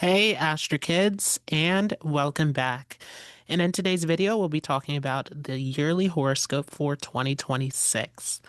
Hey, Astro Kids, and welcome back. And in today's video, we'll be talking about the yearly horoscope for 2026.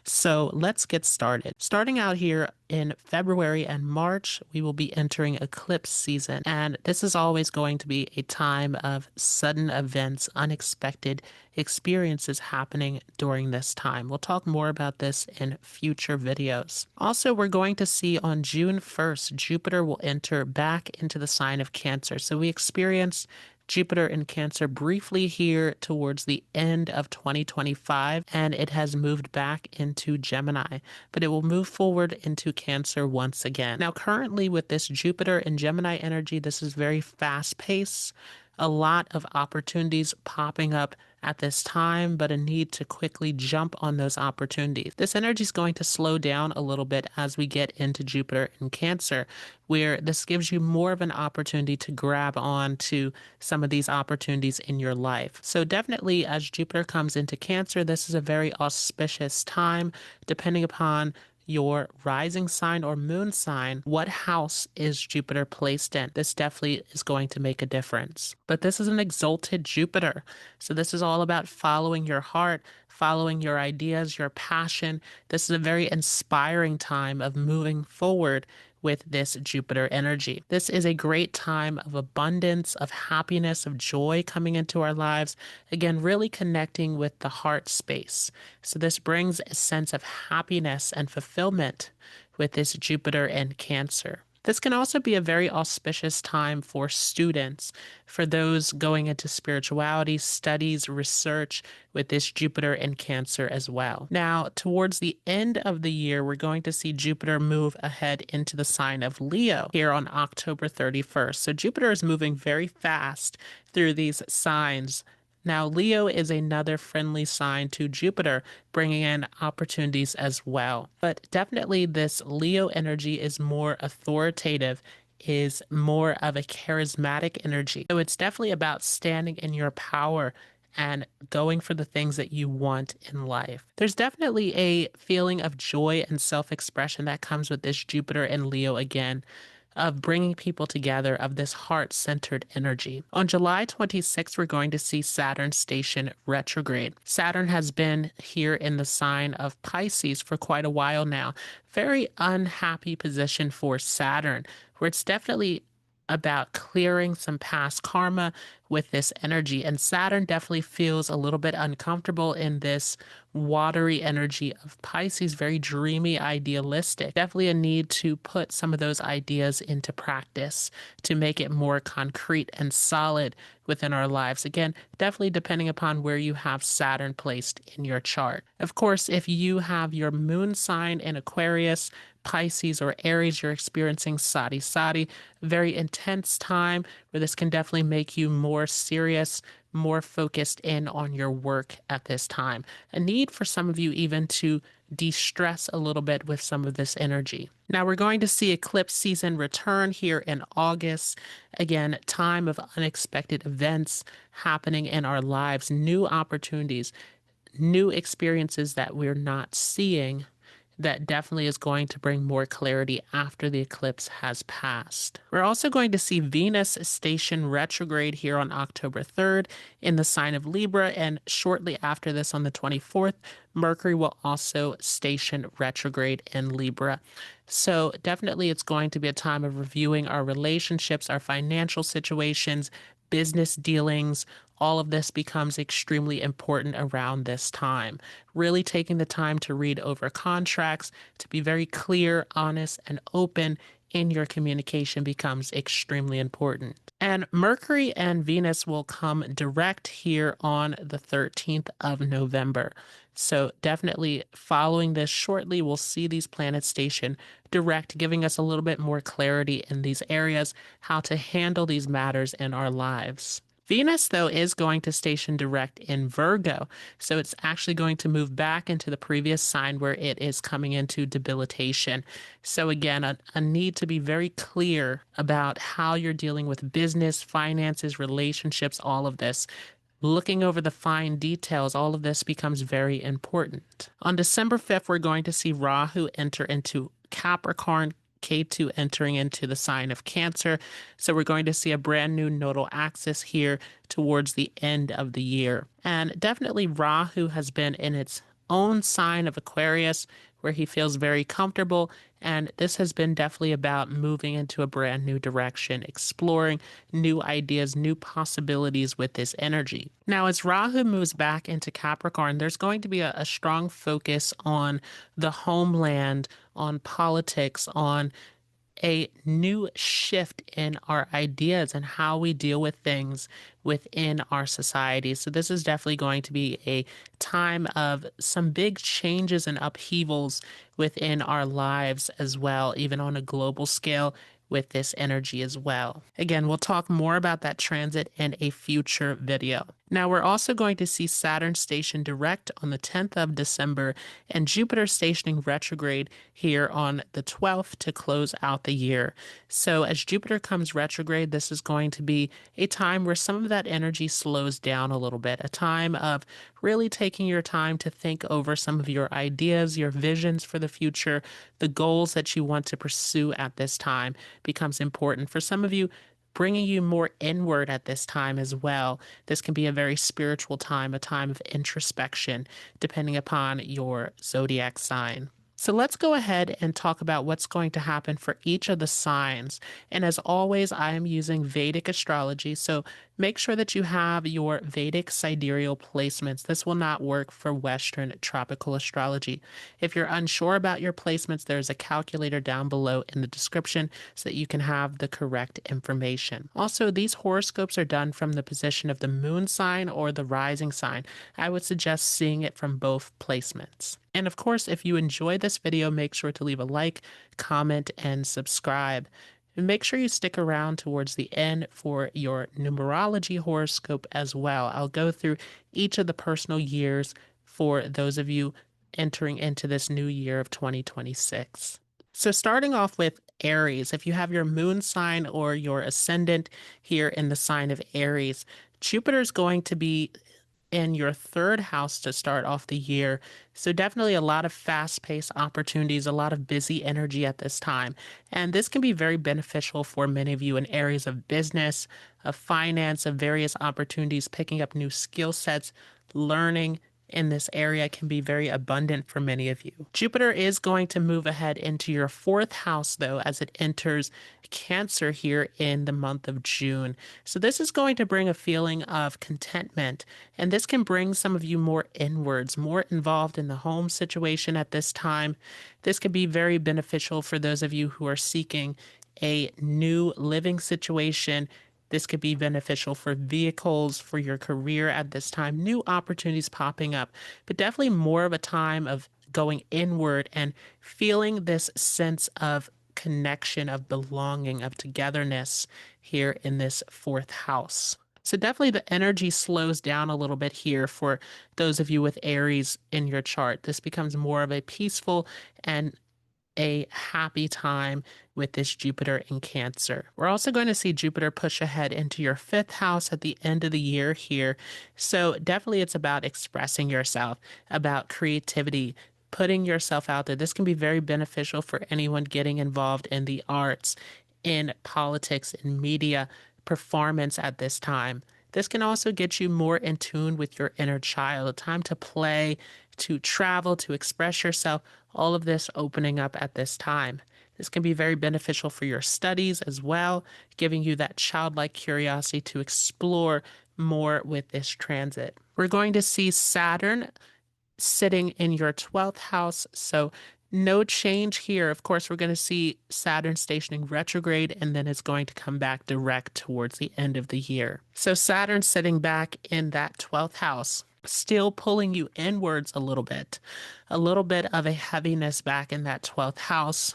So let's get started. Starting out here in February and March, we will be entering eclipse season. And this is always going to be a time of sudden events, unexpected experiences happening during this time. We'll talk more about this in future videos. Also, we're going to see on June 1st, Jupiter will enter back into the sign of Cancer. So we experienced Jupiter in Cancer briefly here towards the end of 2025, and it has moved back into Gemini, but it will move forward into Cancer once again. Now, currently with this Jupiter and Gemini energy, this is very fast paced, a lot of opportunities popping up at this time, but a need to quickly jump on those opportunities. This energy is going to slow down a little bit as we get into Jupiter and Cancer, where this gives you more of an opportunity to grab on to some of these opportunities in your life. So definitely as Jupiter comes into Cancer, this is a very auspicious time, depending upon your rising sign or moon sign, what house is Jupiter placed in? This definitely is going to make a difference. But this is an exalted Jupiter. So this is all about following your heart, following your ideas, your passion. This is a very inspiring time of moving forward with this Jupiter energy. This is a great time of abundance, of happiness, of joy coming into our lives. Again, really connecting with the heart space. So this brings a sense of happiness and fulfillment with this Jupiter and Cancer. This can also be a very auspicious time for students, for those going into spirituality, studies, research with this Jupiter and Cancer as well. Now, towards the end of the year, we're going to see Jupiter move ahead into the sign of Leo here on October 31st. So Jupiter is moving very fast through these signs. Now, Leo is another friendly sign to Jupiter, bringing in opportunities as well. But definitely this Leo energy is more authoritative, is more of a charismatic energy. So it's definitely about standing in your power and going for the things that you want in life. There's definitely a feeling of joy and self-expression that comes with this Jupiter and Leo again, of bringing people together, of this heart-centered energy. On July 26th, we're going to see Saturn station retrograde. Saturn has been here in the sign of Pisces for quite a while now. Very unhappy position for Saturn, where it's definitely about clearing some past karma with this energy. And Saturn definitely feels a little bit uncomfortable in this watery energy of Pisces, very dreamy, idealistic. Definitely a need to put some of those ideas into practice to make it more concrete and solid within our lives. Again, definitely depending upon where you have Saturn placed in your chart. Of course, if you have your moon sign in Aquarius, Pisces, or Aries, you're experiencing sati, very intense time where this can definitely make you more serious, more focused in on your work at this time. A need for some of you even to de-stress a little bit with some of this energy. Now we're going to see eclipse season return here in August. Again, time of unexpected events happening in our lives, new opportunities, new experiences that we're not seeing, that definitely is going to bring more clarity after the eclipse has passed. We're also going to see Venus station retrograde here on October 3rd in the sign of Libra, and shortly after this on the 24th, Mercury will also station retrograde in Libra. So definitely it's going to be a time of reviewing our relationships, our financial situations, business dealings. All of this becomes extremely important around this time. Really taking the time to read over contracts, to be very clear, honest, and open in your communication becomes extremely important. And Mercury and Venus will come direct here on the 13th of November. So definitely following this shortly, we'll see these planets station direct, giving us a little bit more clarity in these areas, how to handle these matters in our lives. Venus, though, is going to station direct in Virgo, so it's actually going to move back into the previous sign where it is coming into debilitation. So again, a need to be very clear about how you're dealing with business, finances, relationships, all of this. Looking over the fine details, all of this becomes very important. On December 5th, we're going to see Rahu enter into Capricorn. Ketu entering into the sign of Cancer. So we're going to see a brand new nodal axis here towards the end of the year. And definitely Rahu has been in its own sign of Aquarius, where he feels very comfortable. And this has been definitely about moving into a brand new direction, exploring new ideas, new possibilities with this energy. Now, as Rahu moves back into Capricorn, there's going to be a strong focus on the homeland, on politics, on a new shift in our ideas and how we deal with things within our society. So this is definitely going to be a time of some big changes and upheavals within our lives as well, even on a global scale with this energy as well. Again, we'll talk more about that transit in a future video. Now, we're also going to see Saturn station direct on the 10th of December and Jupiter stationing retrograde here on the 12th to close out the year. So as Jupiter comes retrograde, this is going to be a time where some of that energy slows down a little bit, a time of really taking your time to think over some of your ideas, your visions for the future, the goals that you want to pursue at this time becomes important. For some of you, bringing you more inward at this time as well. This can be a very spiritual time, a time of introspection, depending upon your zodiac sign. So let's go ahead and talk about what's going to happen for each of the signs. And as always, I am using Vedic astrology. So make sure that you have your Vedic sidereal placements. This will not work for Western tropical astrology. If you're unsure about your placements, there's a calculator down below in the description so that you can have the correct information. Also, these horoscopes are done from the position of the moon sign or the rising sign. I would suggest seeing it from both placements. And of course, if you enjoyed this video, make sure to leave a like, comment, and subscribe. And make sure you stick around towards the end for your numerology horoscope as well. I'll go through each of the personal years for those of you entering into this new year of 2026. So starting off with Aries, if you have your moon sign or your ascendant here in the sign of Aries, Jupiter is going to be in your third house to start off the year. So definitely a lot of fast-paced opportunities, a lot of busy energy at this time. And this can be very beneficial for many of you in areas of business, of finance, of various opportunities, picking up new skill sets, learning in this area can be very abundant for many of you. Jupiter is going to move ahead into your fourth house, though, as it enters Cancer here in the month of June. So this is going to bring a feeling of contentment, and this can bring some of you more inwards, more involved in the home situation at this time. This can be very beneficial for those of you who are seeking a new living situation. This could be beneficial for vehicles, for your career at this time, new opportunities popping up, but definitely more of a time of going inward and feeling this sense of connection, of belonging, of togetherness here in this fourth house. So definitely the energy slows down a little bit here for those of you with Aries in your chart. This becomes more of a peaceful and a happy time with this Jupiter in Cancer. We're also going to see Jupiter push ahead into your fifth house at the end of the year here. So definitely it's about expressing yourself, about creativity, putting yourself out there. This can be very beneficial for anyone getting involved in the arts, in politics, in media, performance at this time. This can also get you more in tune with your inner child, a time to play, to travel, to express yourself, all of this opening up at this time. This can be very beneficial for your studies as well, giving you that childlike curiosity to explore more with this transit. We're going to see Saturn sitting in your 12th house, so no change here. Of course, we're going to see Saturn stationing retrograde, and then it's going to come back direct towards the end of the year. So Saturn sitting back in that 12th house, still pulling you inwards a little bit of a heaviness back in that 12th house.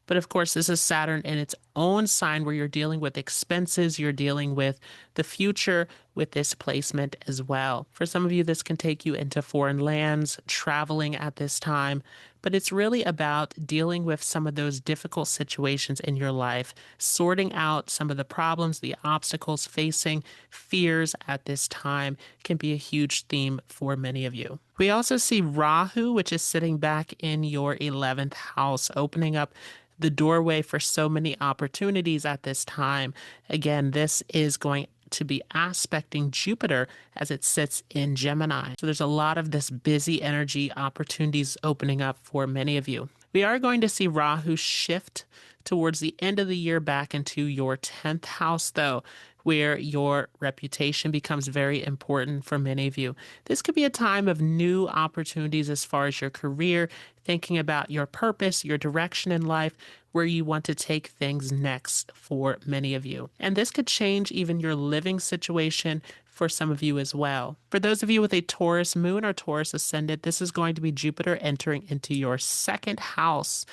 But of course, this is Saturn in its own sign where you're dealing with expenses, you're dealing with the future with this placement as well. For some of you, this can take you into foreign lands, traveling at this time, but it's really about dealing with some of those difficult situations in your life, sorting out some of the problems, the obstacles, facing fears at this time can be a huge theme for many of you. We also see Rahu, which is sitting back in your 11th house, opening up the doorway for so many opportunities at this time. Again, this is going to be aspecting Jupiter as it sits in Gemini. So there's a lot of this busy energy, opportunities opening up for many of you. We are going to see Rahu shift towards the end of the year back into your 10th house, though, where your reputation becomes very important for many of you. This could be a time of new opportunities as far as your career, thinking about your purpose, your direction in life, where you want to take things next for many of you. And this could change even your living situation for some of you as well. For those of you with a Taurus moon or Taurus ascendant, this is going to be Jupiter entering into your second house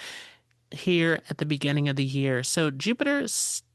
here at the beginning of the year. So Jupiter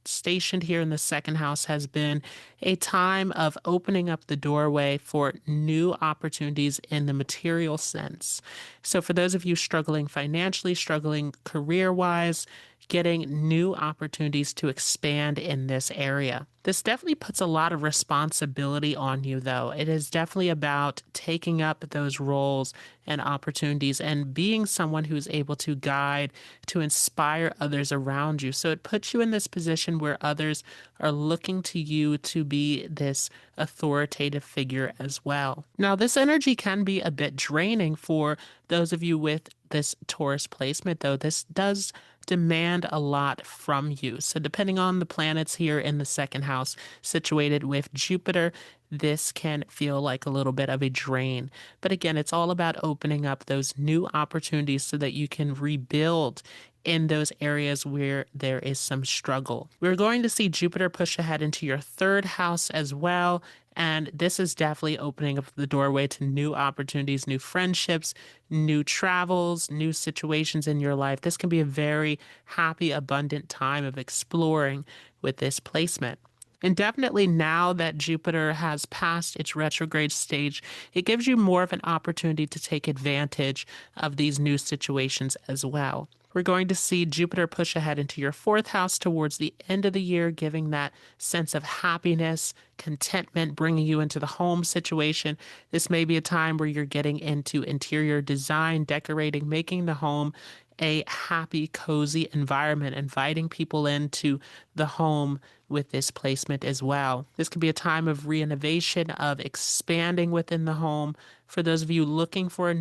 stationed here in the second house has been a time of opening up the doorway for new opportunities in the material sense. So for those of you struggling financially, struggling career-wise, getting new opportunities to expand in this area. This definitely puts a lot of responsibility on you, though. It is definitely about taking up those roles and opportunities and being someone who's able to guide, to inspire others around you. So it puts you in this position where others are looking to you to be this authoritative figure as well. Now, this energy can be a bit draining for those of you with this Taurus placement, though. This does demand a lot from you. So depending on the planets here in the second house situated with Jupiter, this can feel like a little bit of a drain. But again, it's all about opening up those new opportunities so that you can rebuild in those areas where there is some struggle. We're going to see Jupiter push ahead into your third house as well. And this is definitely opening up the doorway to new opportunities, new friendships, new travels, new situations in your life. This can be a very happy, abundant time of exploring with this placement. And definitely now that Jupiter has passed its retrograde stage, it gives you more of an opportunity to take advantage of these new situations as well. We're going to see Jupiter push ahead into your fourth house towards the end of the year, giving that sense of happiness, contentment, bringing you into the home situation. This may be a time where you're getting into interior design, decorating, making the home a happy, cozy environment, inviting people into the home with this placement as well. This could be a time of reinnovation, of expanding within the home. For those of you looking for a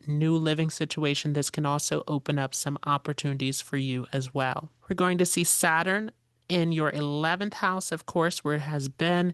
new living situation, this can also open up some opportunities for you as well. We're going to see Saturn in your 11th house, of course, where it has been.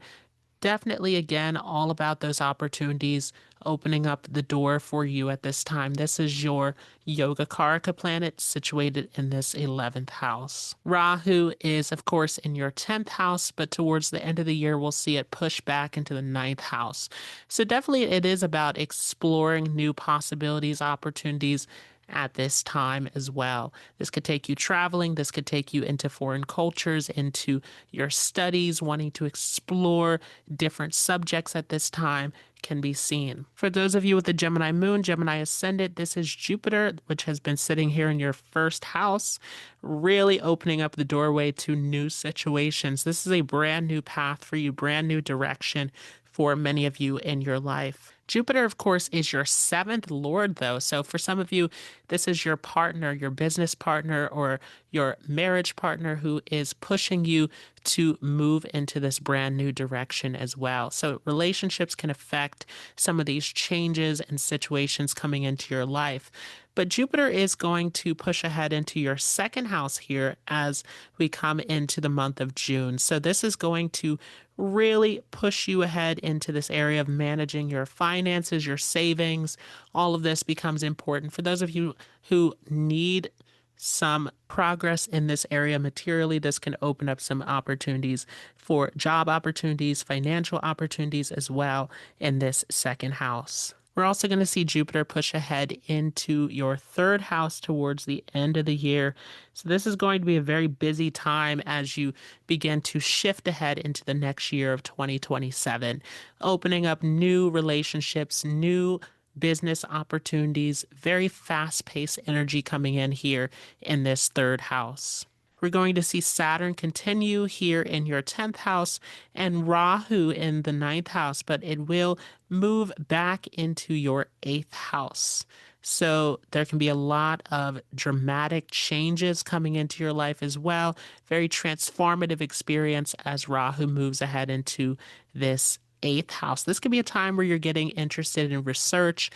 Definitely, again, all about those opportunities opening up the door for you at this time. This is your Yoga Karaka planet situated in this 11th house. Rahu is, of course, in your 10th house, but towards the end of the year, we'll see it push back into the 9th house. So definitely it is about exploring new possibilities, opportunities, at this time as well. This could take you traveling. This could take you into foreign cultures, into your studies, wanting to explore different subjects at this time can be seen. For those of you with the Gemini moon, Gemini ascendant, this is Jupiter, which has been sitting here in your first house, really opening up the doorway to new situations. This is a brand new path for you, brand new direction for many of you in your life. Jupiter, of course, is your 7th lord, though. So for some of you, this is your partner, your business partner, or your marriage partner who is pushing you to move into this brand new direction as well. So relationships can affect some of these changes and situations coming into your life. But Jupiter is going to push ahead into your second house here as we come into the month of June. So this is going to really push you ahead into this area of managing your finances, your savings. All of this becomes important for those of you who need some progress in this area materially. This can open up some opportunities for job opportunities, financial opportunities as well in this second house. We're also going to see Jupiter push ahead into your third house towards the end of the year. So this is going to be a very busy time as you begin to shift ahead into the next year of 2027, opening up new relationships, new business opportunities, very fast-paced energy coming in here in this third house. We're going to see Saturn continue here in your 10th house and Rahu in the 9th house, but it will move back into your 8th house. So there can be a lot of dramatic changes coming into your life as well. Very transformative experience as Rahu moves ahead into this eighth house. This could be a time where you're getting interested in research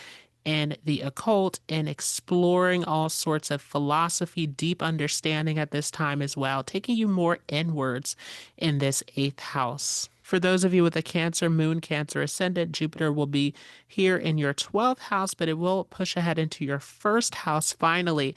and the occult and exploring all sorts of philosophy, deep understanding at this time as well, taking you more inwards in this eighth house. For those of you with a Cancer moon, Cancer ascendant, Jupiter will be here in your 12th house, but it will push ahead into your first house finally,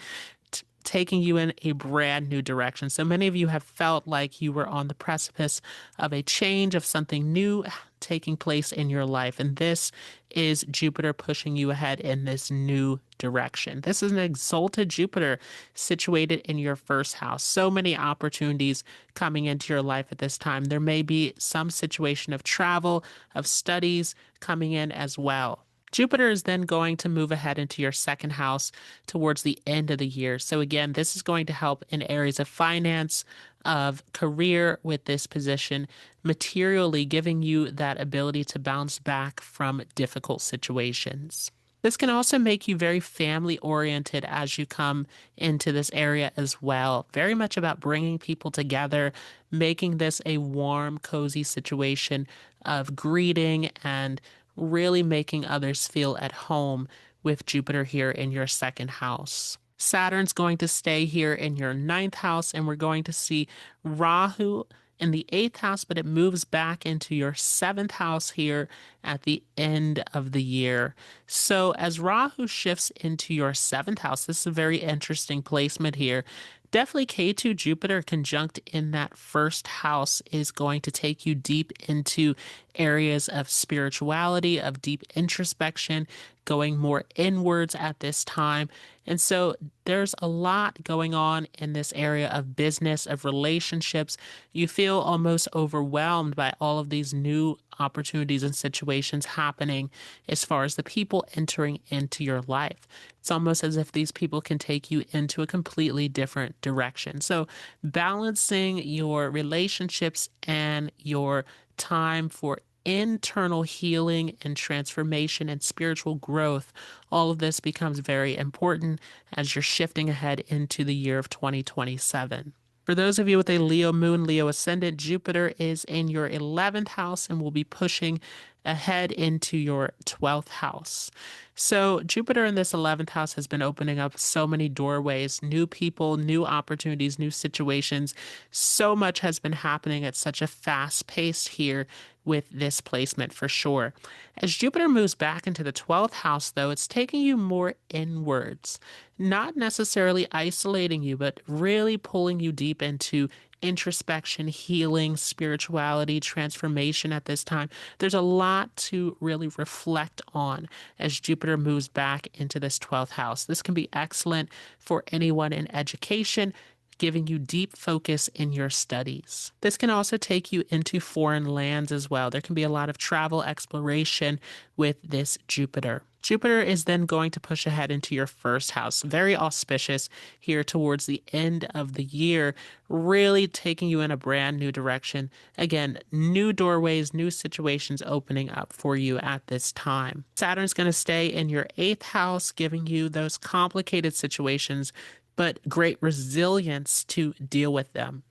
taking you in a brand new direction. So many of you have felt like you were on the precipice of a change, of something new taking place in your life. And this is Jupiter pushing you ahead in this new direction. This is an exalted Jupiter situated in your first house. So many opportunities coming into your life at this time. There may be some situation of travel, of studies coming in as well. Jupiter is then going to move ahead into your second house towards the end of the year. So again, this is going to help in areas of finance, of career with this position, materially giving you that ability to bounce back from difficult situations. This can also make you very family oriented as you come into this area as well. Very much about bringing people together, making this a warm, cozy situation of greeting and really making others feel at home with Jupiter here in your second house. Saturn's going to stay here in your ninth house, and we're going to see Rahu in the eighth house, but it moves back into your seventh house here at the end of the year. So as Rahu shifts into your seventh house, this is a very interesting placement here. Definitely Ketu, Jupiter conjunct in that first house is going to take you deep into areas of spirituality, of deep introspection, going more inwards at this time. And so there's a lot going on in this area of business, of relationships. You feel almost overwhelmed by all of these new opportunities and situations happening as far as the people entering into your life. It's almost as if these people can take you into a completely different direction. So balancing your relationships and your time for internal healing and transformation and spiritual growth, all of this becomes very important as you're shifting ahead into the year of 2027. For those of you with a Leo moon, Leo ascendant, Jupiter is in your 11th house and will be pushing ahead into your 12th house. So Jupiter in this 11th house has been opening up so many doorways, new people, new opportunities, new situations. So much has been happening at such a fast pace here with this placement for sure. As Jupiter moves back into the 12th house, though, it's taking you more inwards, not necessarily isolating you, but really pulling you deep into introspection, healing, spirituality, transformation at this time. There's a lot to really reflect on as Jupiter moves back into this 12th house. This can be excellent for anyone in education, giving you deep focus in your studies. This can also take you into foreign lands as well. There can be a lot of travel exploration with this Jupiter. Jupiter is then going to push ahead into your first house. Very auspicious here towards the end of the year, really taking you in a brand new direction. Again, new doorways, new situations opening up for you at this time. Saturn's going to stay in your 8th house, giving you those complicated situations, but great resilience to deal with them.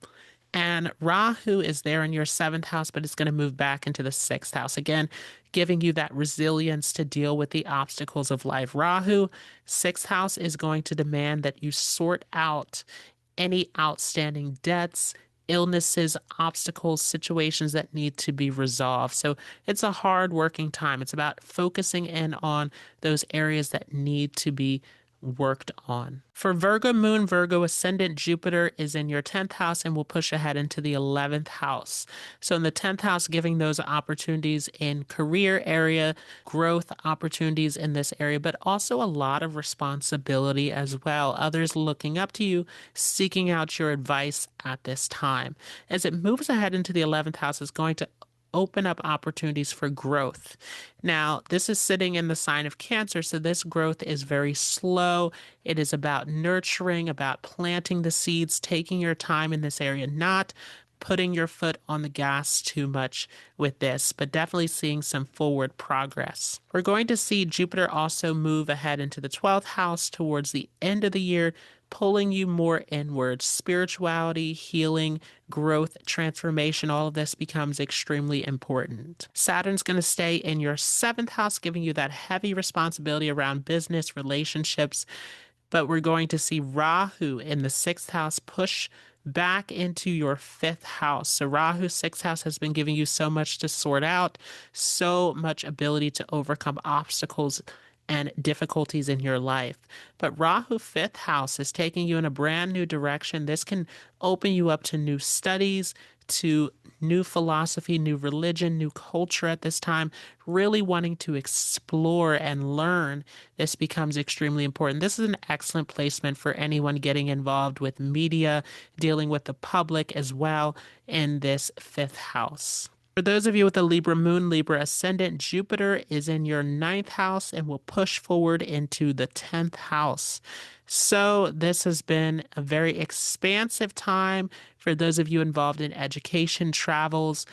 And Rahu is there in your 7th house, but it's going to move back into the 6th house. Again, giving you that resilience to deal with the obstacles of life. Rahu, 6th house, is going to demand that you sort out any outstanding debts, illnesses, obstacles, situations that need to be resolved. So it's a hard working time. It's about focusing in on those areas that need to be worked on. For Virgo moon, Virgo ascendant, Jupiter is in your 10th house and will push ahead into the 11th house. So in the 10th house, giving those opportunities in career area, growth opportunities in this area, but also a lot of responsibility as well. Others looking up to you, seeking out your advice at this time. As it moves ahead into the 11th house, it's going to open up opportunities for growth. Now, this is sitting in the sign of Cancer, so this growth is very slow. It is about nurturing, about planting the seeds, taking your time in this area, not putting your foot on the gas too much with this, but definitely seeing some forward progress. We're going to see Jupiter also move ahead into the 12th house towards the end of the year, pulling you more inward. Spirituality, healing, growth, transformation, all of this becomes extremely important. Saturn's going to stay in your 7th house, giving you that heavy responsibility around business, relationships, but we're going to see Rahu in the 6th house push back into your 5th house. So Rahu's 6th house has been giving you so much to sort out, so much ability to overcome obstacles and difficulties in your life. But Rahu 5th house is taking you in a brand new direction. This can open you up to new studies, to new philosophy, new religion, new culture at this time, really wanting to explore and learn. This becomes extremely important. This is an excellent placement for anyone getting involved with media, dealing with the public as well in this 5th house. For those of you with a Libra moon, Libra ascendant, Jupiter is in your 9th house and will push forward into the 10th house. So this has been a very expansive time for those of you involved in education, travels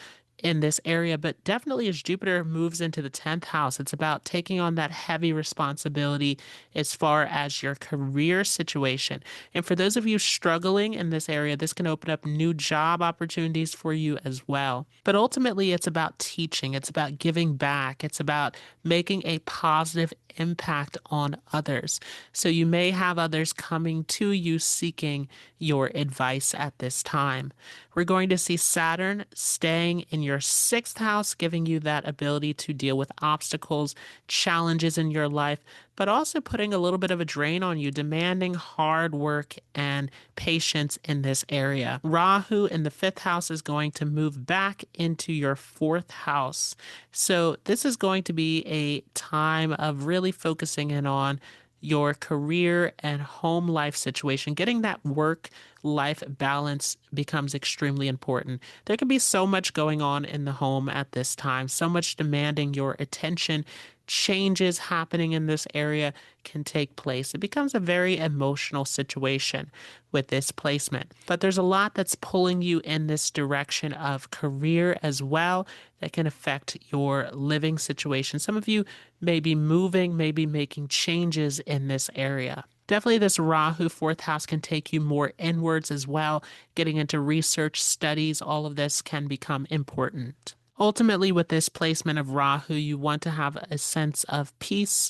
in this area, but definitely as Jupiter moves into the 10th house, it's about taking on that heavy responsibility as far as your career situation. And for those of you struggling in this area, this can open up new job opportunities for you as well. But ultimately, it's about teaching, it's about giving back, it's about making a positive impact on others. So you may have others coming to you seeking your advice at this time. We're going to see Saturn staying in your 6th house, giving you that ability to deal with obstacles, challenges in your life, but also putting a little bit of a drain on you, demanding hard work and patience in this area. Rahu in the 5th house is going to move back into your 4th house. So this is going to be a time of really focusing in on your career and home life situation. Getting that work-life balance becomes extremely important. There can be so much going on in the home at this time, so much demanding your attention. Changes happening in this area can take place. It becomes a very emotional situation with this placement. But there's a lot that's pulling you in this direction of career as well that can affect your living situation. Some of you may be moving, maybe making changes in this area. Definitely this Rahu 4th house can take you more inwards as well. Getting into research, studies, all of this can become important. Ultimately, with this placement of Rahu, you want to have a sense of peace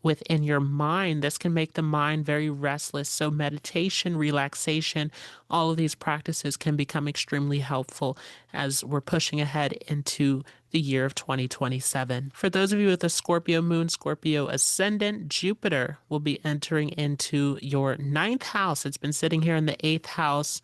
within your mind. This can make the mind very restless. So meditation, relaxation, all of these practices can become extremely helpful as we're pushing ahead into the year of 2027. For those of you with a Scorpio moon, Scorpio ascendant, Jupiter will be entering into your 9th house. It's been sitting here in the 8th house.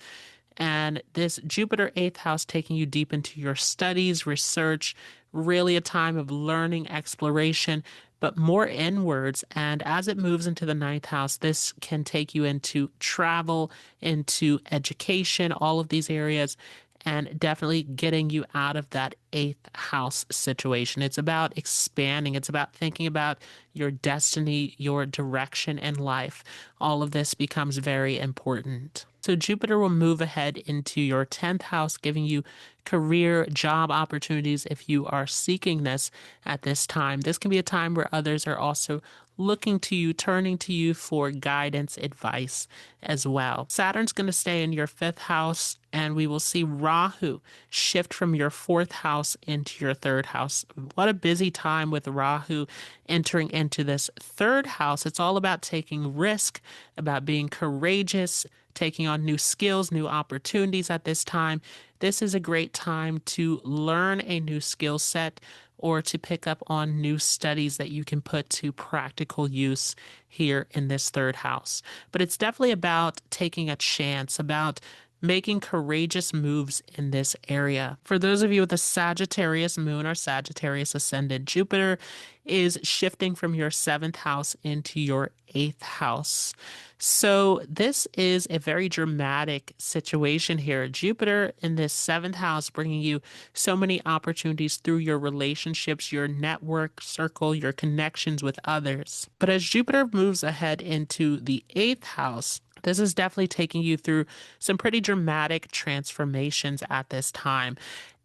And this Jupiter 8th house taking you deep into your studies, research, really a time of learning, exploration, but more inwards. And as it moves into the 9th house, this can take you into travel, into education, all of these areas, and definitely getting you out of that 8th house situation. It's about expanding. It's about thinking about your destiny, your direction in life. All of this becomes very important. So Jupiter will move ahead into your 10th house, giving you career, job opportunities if you are seeking this at this time. This can be a time where others are also looking to you, turning to you for guidance, advice as well. Saturn's going to stay in your 5th house, and we will see Rahu shift from your 4th house into your 3rd house. What a busy time with Rahu entering into this 3rd house. It's all about taking risk, about being courageous, taking on new skills, new opportunities at this time. This is a great time to learn a new skill set or to pick up on new studies that you can put to practical use here in this 3rd house. But it's definitely about taking a chance, about making courageous moves in this area. For those of you with a Sagittarius moon or Sagittarius ascendant, Jupiter is shifting from your 7th house into your 8th house. So this is a very dramatic situation here. Jupiter in this 7th house bringing you so many opportunities through your relationships, your network circle, your connections with others. But as Jupiter moves ahead into the 8th house, this is definitely taking you through some pretty dramatic transformations at this time.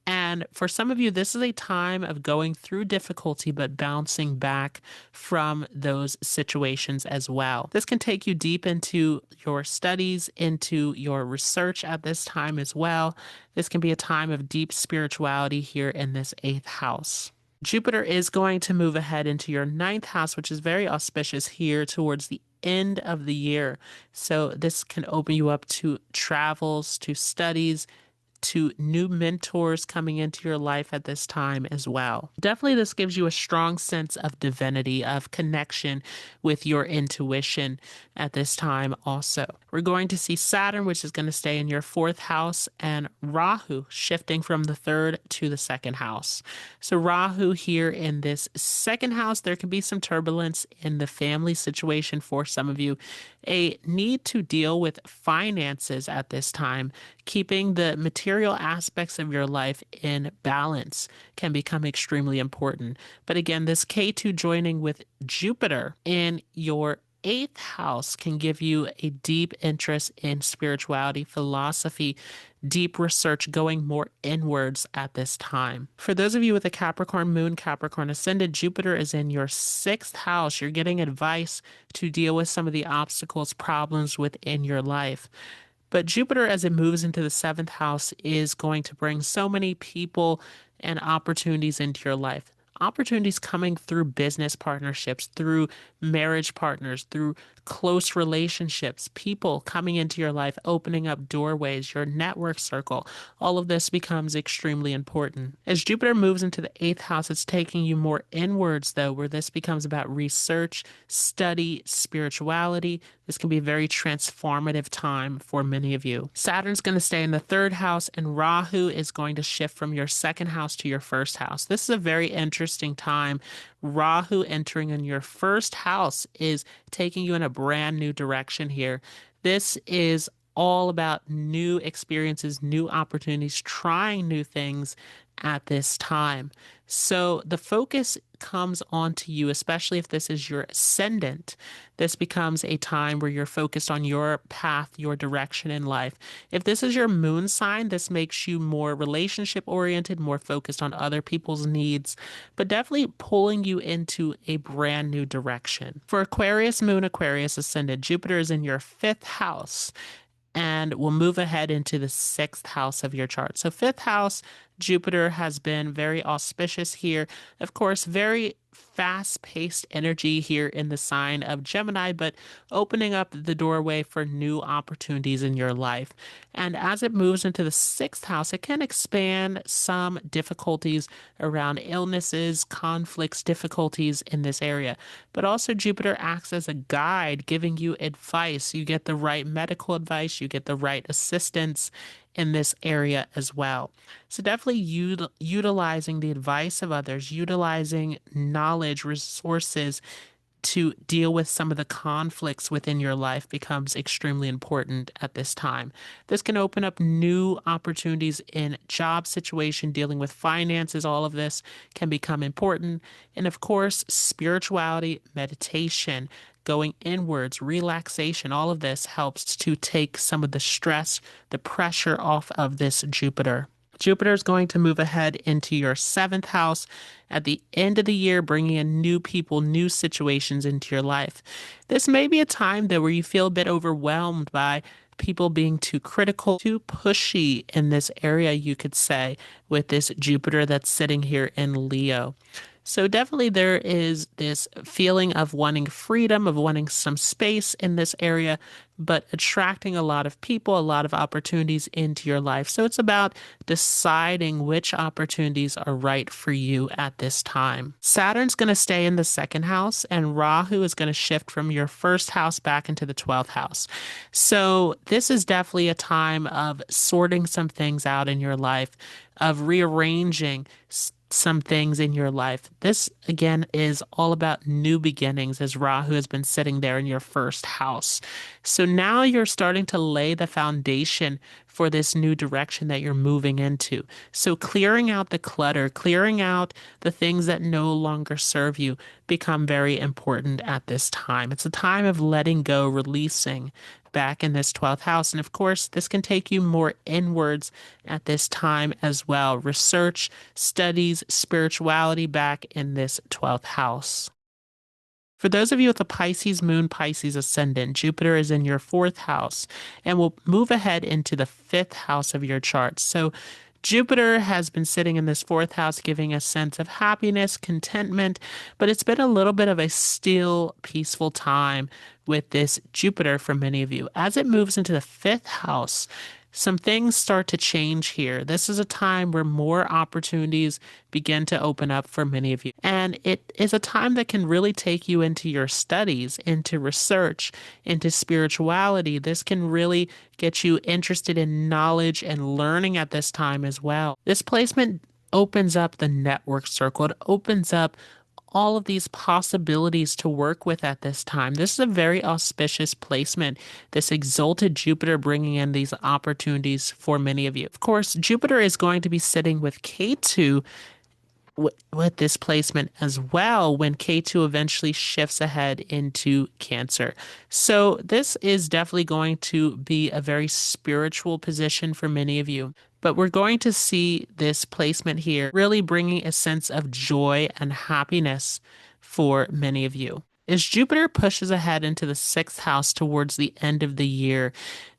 And for some of you, this is a time of going through difficulty, but bouncing back from those situations as well. This can take you deep into your studies, into your research at this time as well. This can be a time of deep spirituality here in this 8th house. Jupiter is going to move ahead into your 9th house, which is very auspicious here towards the end of the year. So this can open you up to travels, to studies, to new mentors coming into your life at this time as well. Definitely this gives you a strong sense of divinity, of connection with your intuition at this time also. We're going to see Saturn, which is going to stay in your 4th house, and Rahu shifting from the 3rd to the 2nd house. So Rahu here in this 2nd house, there can be some turbulence in the family situation for some of you. A need to deal with finances at this time, keeping the material aspects of your life in balance can become extremely important. But again, this Ketu joining with Jupiter in your 8th house can give you a deep interest in spirituality, philosophy, deep research, going more inwards at this time. For those of you with a Capricorn moon, Capricorn ascendant, Jupiter is in your 6th house. You're getting advice to deal with some of the obstacles, problems within your life. But Jupiter, as it moves into the 7th house, is going to bring so many people and opportunities into your life. Opportunities coming through business partnerships, through marriage partners, through close relationships, people coming into your life, opening up doorways, your network circle. All of this becomes extremely important. As Jupiter moves into the 8th house, it's taking you more inwards, though, where this becomes about research, study, spirituality. This can be a very transformative time for many of you. Saturn's going to stay in the 3rd house, and Rahu is going to shift from your 2nd house to your 1st house. This is a very interesting time. Rahu entering in your 1st house is taking you in a brand new direction here. This is all about new experiences, new opportunities, trying new things at this time. So the focus comes onto you, especially if this is your ascendant. This becomes a time where you're focused on your path, your direction in life. If this is your moon sign, this makes you more relationship oriented, more focused on other people's needs, but definitely pulling you into a brand new direction. For Aquarius moon, Aquarius ascendant, Jupiter is in your 5th house, and we'll move ahead into the 6th house of your chart. So 5th house, Jupiter has been very auspicious here. Of course, very fast-paced energy here in the sign of Gemini, but opening up the doorway for new opportunities in your life. And as it moves into the 6th house, it can expand some difficulties around illnesses, conflicts, difficulties in this area. But also Jupiter acts as a guide, giving you advice. You get the right medical advice, you get the right assistance in this area as well. So definitely utilizing the advice of others, utilizing knowledge, resources to deal with some of the conflicts within your life becomes extremely important at this time. This can open up new opportunities in job situation, dealing with finances. All of this can become important. And of course, spirituality, meditation, going inwards, relaxation, all of this helps to take some of the stress, the pressure off of this Jupiter. Jupiter is going to move ahead into your 7th house at the end of the year, bringing in new people, new situations into your life. This may be a time though where you feel a bit overwhelmed by people being too critical, too pushy in this area, you could say, with this Jupiter that's sitting here in Leo. So definitely there is this feeling of wanting freedom, of wanting some space in this area, but attracting a lot of people, a lot of opportunities into your life. So it's about deciding which opportunities are right for you at this time. Saturn's going to stay in the 2nd house, and Rahu is going to shift from your 1st house back into the 12th house. So this is definitely a time of sorting some things out in your life, of rearranging, some things in your life. This again is all about new beginnings, as Rahu has been sitting there in your first house. So now you're starting to lay the foundation for this new direction that you're moving into. So clearing out the clutter, clearing out the things that no longer serve you become very important at this time. It's a time of letting go, releasing back in this 12th house. And of course, this can take you more inwards at this time as well. Research, studies, spirituality back in this 12th house. For those of you with a Pisces moon, Pisces ascendant, Jupiter is in your fourth house and will move ahead into the fifth house of your chart. So Jupiter has been sitting in this fourth house, giving a sense of happiness, contentment, but it's been a little bit of a still, peaceful time with this Jupiter for many of you. As it moves into the fifth house, some things start to change here. This is a time where more opportunities begin to open up for many of you. And it is a time that can really take you into your studies, into research, into spirituality. This can really get you interested in knowledge and learning at this time as well. This placement opens up the network circle. It opens up all of these possibilities to work with at this time. This is a very auspicious placement, this exalted Jupiter bringing in these opportunities for many of you. Of course, Jupiter is going to be sitting with Ketu with this placement as well when Ketu eventually shifts ahead into Cancer. So this is definitely going to be a very spiritual position for many of you. But we're going to see this placement here really bringing a sense of joy and happiness for many of you. As Jupiter pushes ahead into the sixth house towards the end of the year,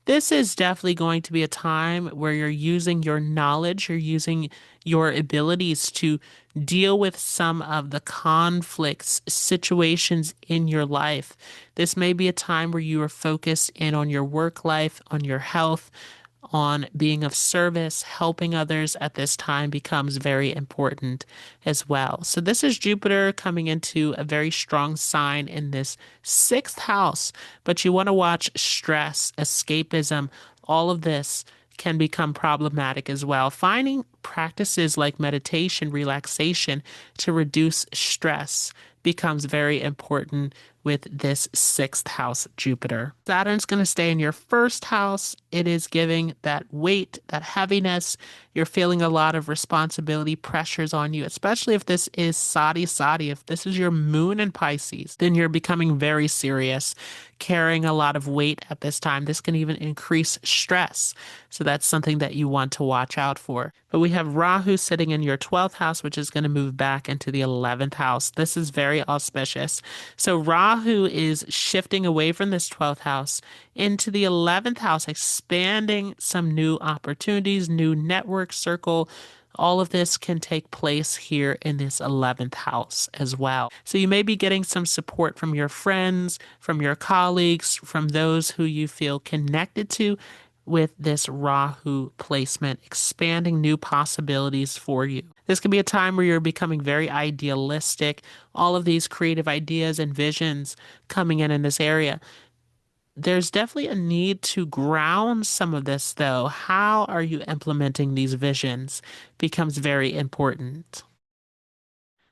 this is definitely going to be a time where you're using your knowledge, you're using your abilities to deal with some of the conflicts, situations in your life. This may be a time where you are focused in on your work life, on your health, on being of service, helping others at this time becomes very important as well. So this is Jupiter coming into a very strong sign in this sixth house, but you want to watch stress, escapism, all of this can become problematic as well. Finding practices like meditation, relaxation to reduce stress becomes very important with this sixth house Jupiter. Saturn's going to stay in your first house. It is giving that weight, that heaviness. You're feeling a lot of responsibility pressures on you, especially if this is Sadi. If this is your moon in Pisces, then you're becoming very serious, carrying a lot of weight at this time. This can even increase stress. So that's something that you want to watch out for. But we have Rahu sitting in your 12th house, which is going to move back into the 11th house. This is very auspicious. So Rahu is shifting away from this 12th house into the 11th house, expanding some new opportunities, new network circle. All of this can take place here in this 11th house as well. So you may be getting some support from your friends, from your colleagues, from those who you feel connected to with this Rahu placement, expanding new possibilities for you. This can be a time where you're becoming very idealistic, all of these creative ideas and visions coming in this area. There's definitely a need to ground some of this, though. How are you implementing these visions becomes very important.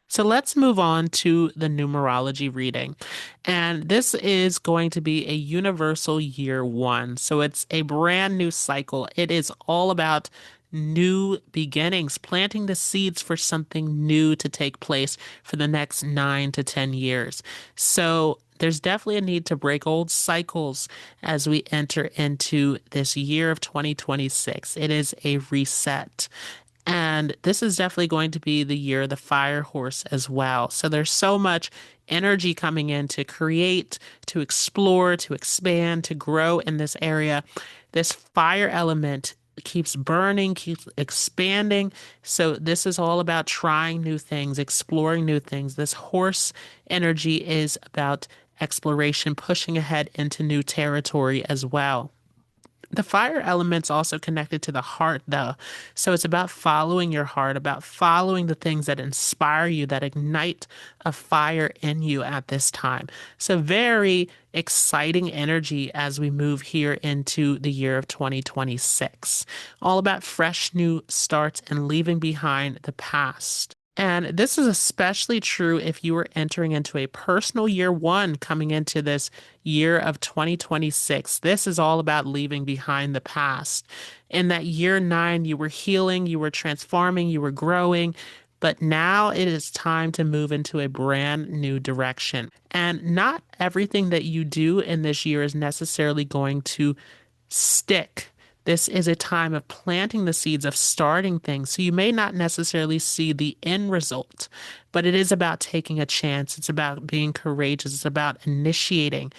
So let's move on to the numerology reading. And this is going to be a universal year one. So it's a brand new cycle. It is all about new beginnings, planting the seeds for something new to take place for the next 9 to 10 years. So there's definitely a need to break old cycles as we enter into this year of 2026. It is a reset. And this is definitely going to be the year of the fire horse as well. So there's so much energy coming in to create, to explore, to expand, to grow in this area. This fire element keeps burning, keeps expanding. So this is all about trying new things, exploring new things. This horse energy is about exploration, pushing ahead into new territory as well. The fire element's also connected to the heart, though. So it's about following your heart, about following the things that inspire you, that ignite a fire in you at this time. So very exciting energy as we move here into the year of 2026. All about fresh new starts and leaving behind the past. And this is especially true if you are entering into a personal year one coming into this year of 2026. This is all about leaving behind the past. In that year nine, you were healing, you were transforming, you were growing. But now it is time to move into a brand new direction. And not everything that you do in this year is necessarily going to stick. This is a time of planting the seeds, of starting things. So you may not necessarily see the end result, but it is about taking a chance. It's about being courageous. It's about initiating,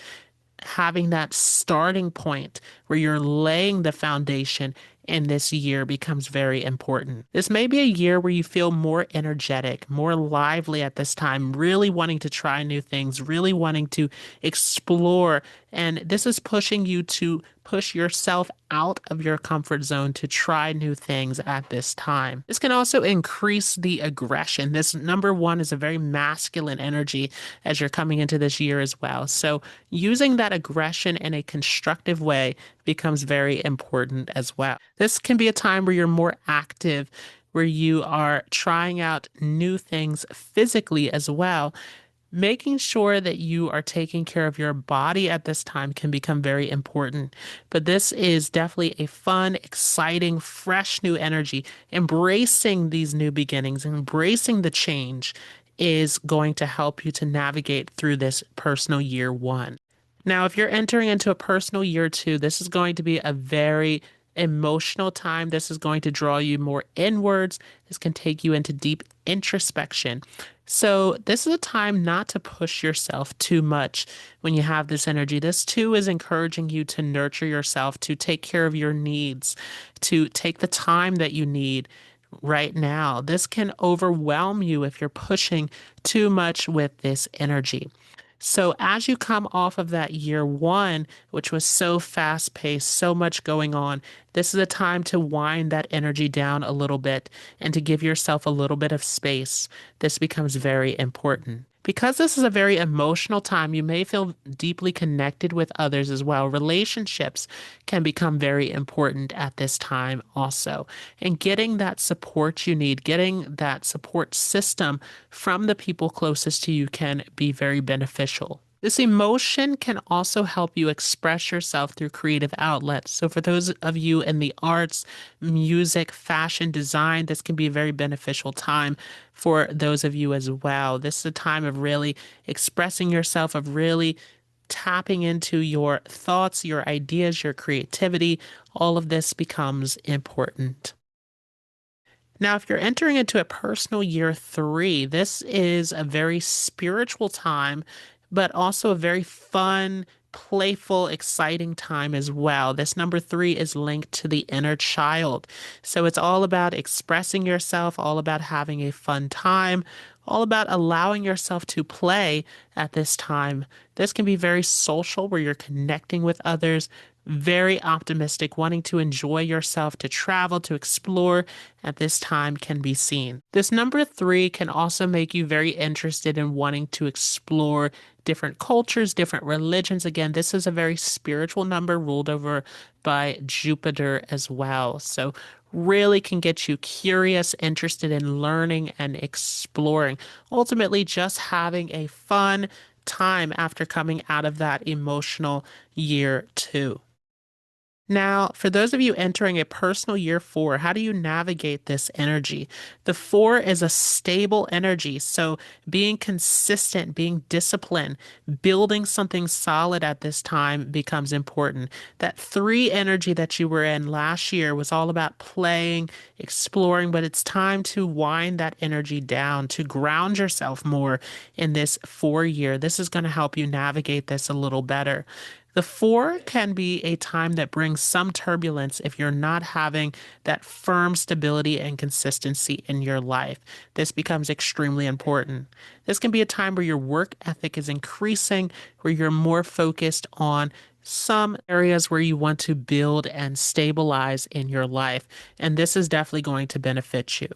having that starting point where you're laying the foundation in this year becomes very important. This may be a year where you feel more energetic, more lively at this time, really wanting to try new things, really wanting to explore. And this is pushing you to push yourself out of your comfort zone to try new things at this time. This can also increase the aggression. This number one is a very masculine energy as you're coming into this year as well. So using that aggression in a constructive way becomes very important as well. This can be a time where you're more active, where you are trying out new things physically as well. Making sure that you are taking care of your body at this time can become very important. But this is definitely a fun, exciting, fresh new energy. Embracing these new beginnings, embracing the change is going to help you to navigate through this personal year one. Now, if you're entering into a personal year two, this is going to be a very emotional time. This is going to draw you more inwards. This can take you into deep introspection. So, this is a time not to push yourself too much when you have this energy. This too is encouraging you to nurture yourself, to take care of your needs, to take the time that you need right now. This can overwhelm you if you're pushing too much with this energy. So, as you come off of that year one, which was so fast paced, so much going on, this is a time to wind that energy down a little bit and to give yourself a little bit of space. This becomes very important. Because this is a very emotional time, you may feel deeply connected with others as well. Relationships can become very important at this time also. And getting that support you need, getting that support system from the people closest to you can be very beneficial. This emotion can also help you express yourself through creative outlets. So, for those of you in the arts, music, fashion, design, this can be a very beneficial time for those of you as well. This is a time of really expressing yourself, of really tapping into your thoughts, your ideas, your creativity. All of this becomes important. Now, if you're entering into a personal year three, this is a very spiritual time, but also a very fun, playful, exciting time as well. This number three is linked to the inner child. So it's all about expressing yourself, all about having a fun time, all about allowing yourself to play at this time. This can be very social, where you're connecting with others, very optimistic, wanting to enjoy yourself, to travel, to explore at this time can be seen. This number three can also make you very interested in wanting to explore different cultures, different religions. Again, this is a very spiritual number ruled over by Jupiter as well. So really can get you curious, interested in learning and exploring. Ultimately, just having a fun time after coming out of that emotional year two. Now, for those of you entering a personal year four, how do you navigate this energy? The four is a stable energy. So being consistent, being disciplined, building something solid at this time becomes important. That three energy that you were in last year was all about playing, exploring, but it's time to wind that energy down, to ground yourself more in this 4 year. This is going to help you navigate this a little better. The four can be a time that brings some turbulence if you're not having that firm stability and consistency in your life. This becomes extremely important. This can be a time where your work ethic is increasing, where you're more focused on some areas where you want to build and stabilize in your life. And this is definitely going to benefit you.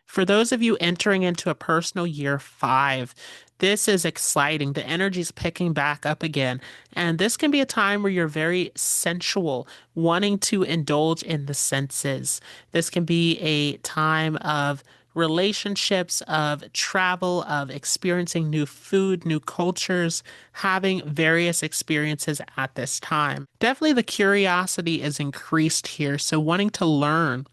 For those of you entering into a personal year five, this is exciting. The energy is picking back up again. And this can be a time where you're very sensual, wanting to indulge in the senses. This can be a time of relationships, of travel, of experiencing new food, new cultures, having various experiences at this time. Definitely the curiosity is increased here. So wanting to learn,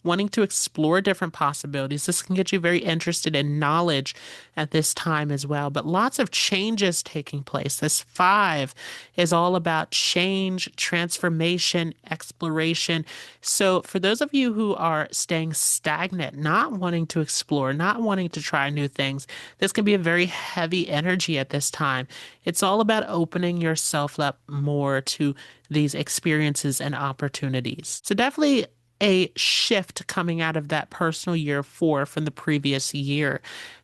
wanting to explore different possibilities. This can get you very interested in knowledge at this time as well. But lots of changes taking place. This five is all about change, transformation, exploration. So for those of you who are staying stagnant, not wanting to explore, not wanting to try new things, this can be a very heavy energy at this time. It's all about opening yourself up more to these experiences and opportunities. So definitely a shift coming out of that personal year 4 from the previous year,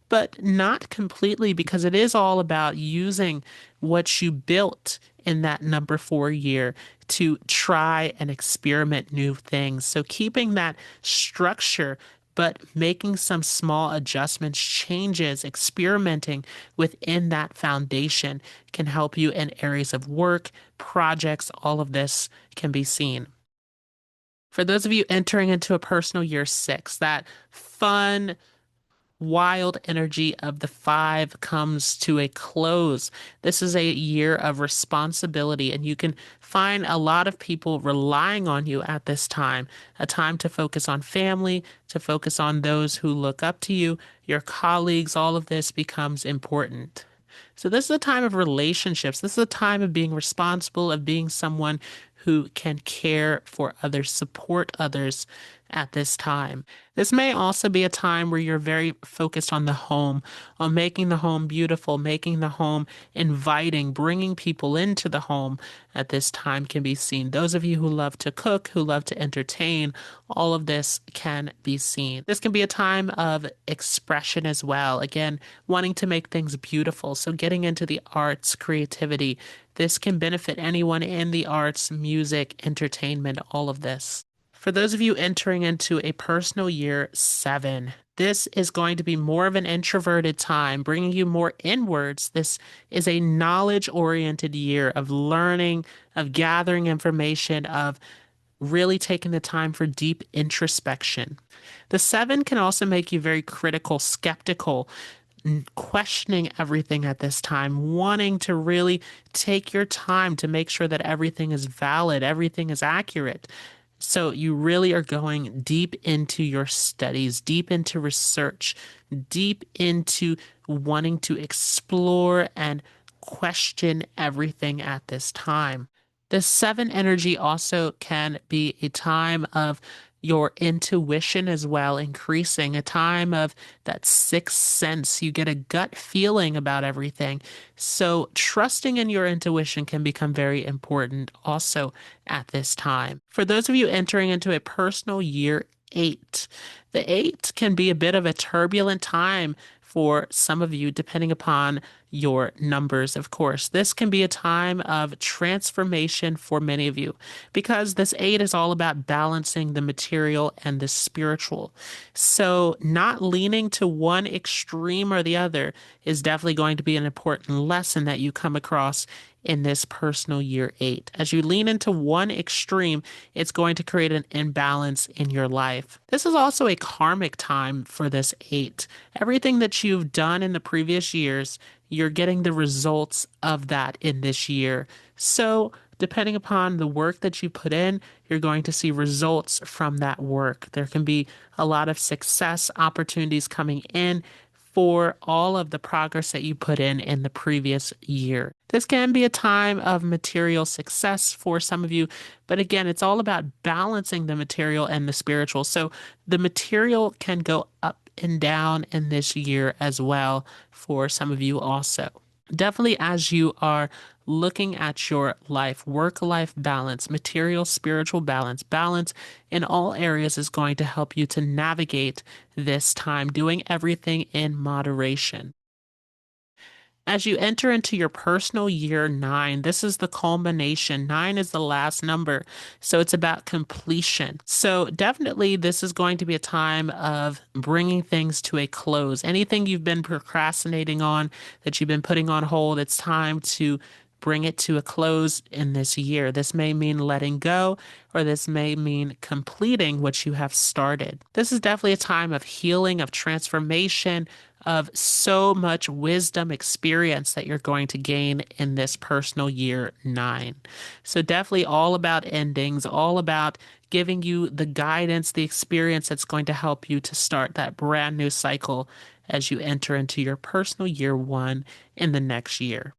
but not completely, because it is all about using what you built in that number 4 year to try and experiment new things. So keeping that structure, but making some small adjustments, changes, experimenting within that foundation can help you in areas of work, projects, all of this can be seen. For those of you entering into a personal year 6, that fun, wild energy of the 5 comes to a close. This is a year of responsibility, and you can find a lot of people relying on you at this time. A time to focus on family, to focus on those who look up to you, your colleagues. All of this becomes important. So this is a time of relationships. This is a time of being responsible, of being someone who can care for others, support others at this time. This may also be a time where you're very focused on the home, on making the home beautiful, making the home inviting, bringing people into the home at this time can be seen. Those of you who love to cook, who love to entertain, all of this can be seen. This can be a time of expression as well. Again, wanting to make things beautiful. So getting into the arts, creativity. This can benefit anyone in the arts, music, entertainment, all of this. For those of you entering into a personal year 7, this is going to be more of an introverted time, bringing you more inwards. This is a knowledge-oriented year of learning, of gathering information, of really taking the time for deep introspection. The 7 can also make you very critical, skeptical, questioning everything at this time, wanting to really take your time to make sure that everything is valid, everything is accurate. So you really are going deep into your studies, deep into research, deep into wanting to explore and question everything at this time. The 7 energy also can be a time of your intuition as well, increasing, a time of that sixth sense. You get a gut feeling about everything. So trusting in your intuition can become very important also at this time. For those of you entering into a personal year 8, the 8 can be a bit of a turbulent time for some of you, depending upon your numbers, of course. This can be a time of transformation for many of you, because this 8 is all about balancing the material and the spiritual. So not leaning to one extreme or the other is definitely going to be an important lesson that you come across in this personal year 8. As you lean into one extreme, it's going to create an imbalance in your life. This is also a karmic time for this 8. Everything that you've done in the previous years, you're getting the results of that in this year. So depending upon the work that you put in, you're going to see results from that work. There can be a lot of success opportunities coming in for all of the progress that you put in the previous year. This can be a time of material success for some of you, but again, it's all about balancing the material and the spiritual. So the material can go up and down in this year as well for some of you also. Definitely, as you are looking at your life, work-life balance, material, spiritual balance, balance in all areas is going to help you to navigate this time, doing everything in moderation. As you enter into your personal year 9, this is the culmination. 9 is the last number, so it's about completion. So definitely this is going to be a time of bringing things to a close. Anything you've been procrastinating on, that you've been putting on hold, it's time to bring it to a close in this year. This may mean letting go, or this may mean completing what you have started. This is definitely a time of healing, of transformation, of so much wisdom experience that you're going to gain in this personal year 9. So definitely all about endings, all about giving you the guidance, the experience that's going to help you to start that brand new cycle as you enter into your personal year 1 in the next year.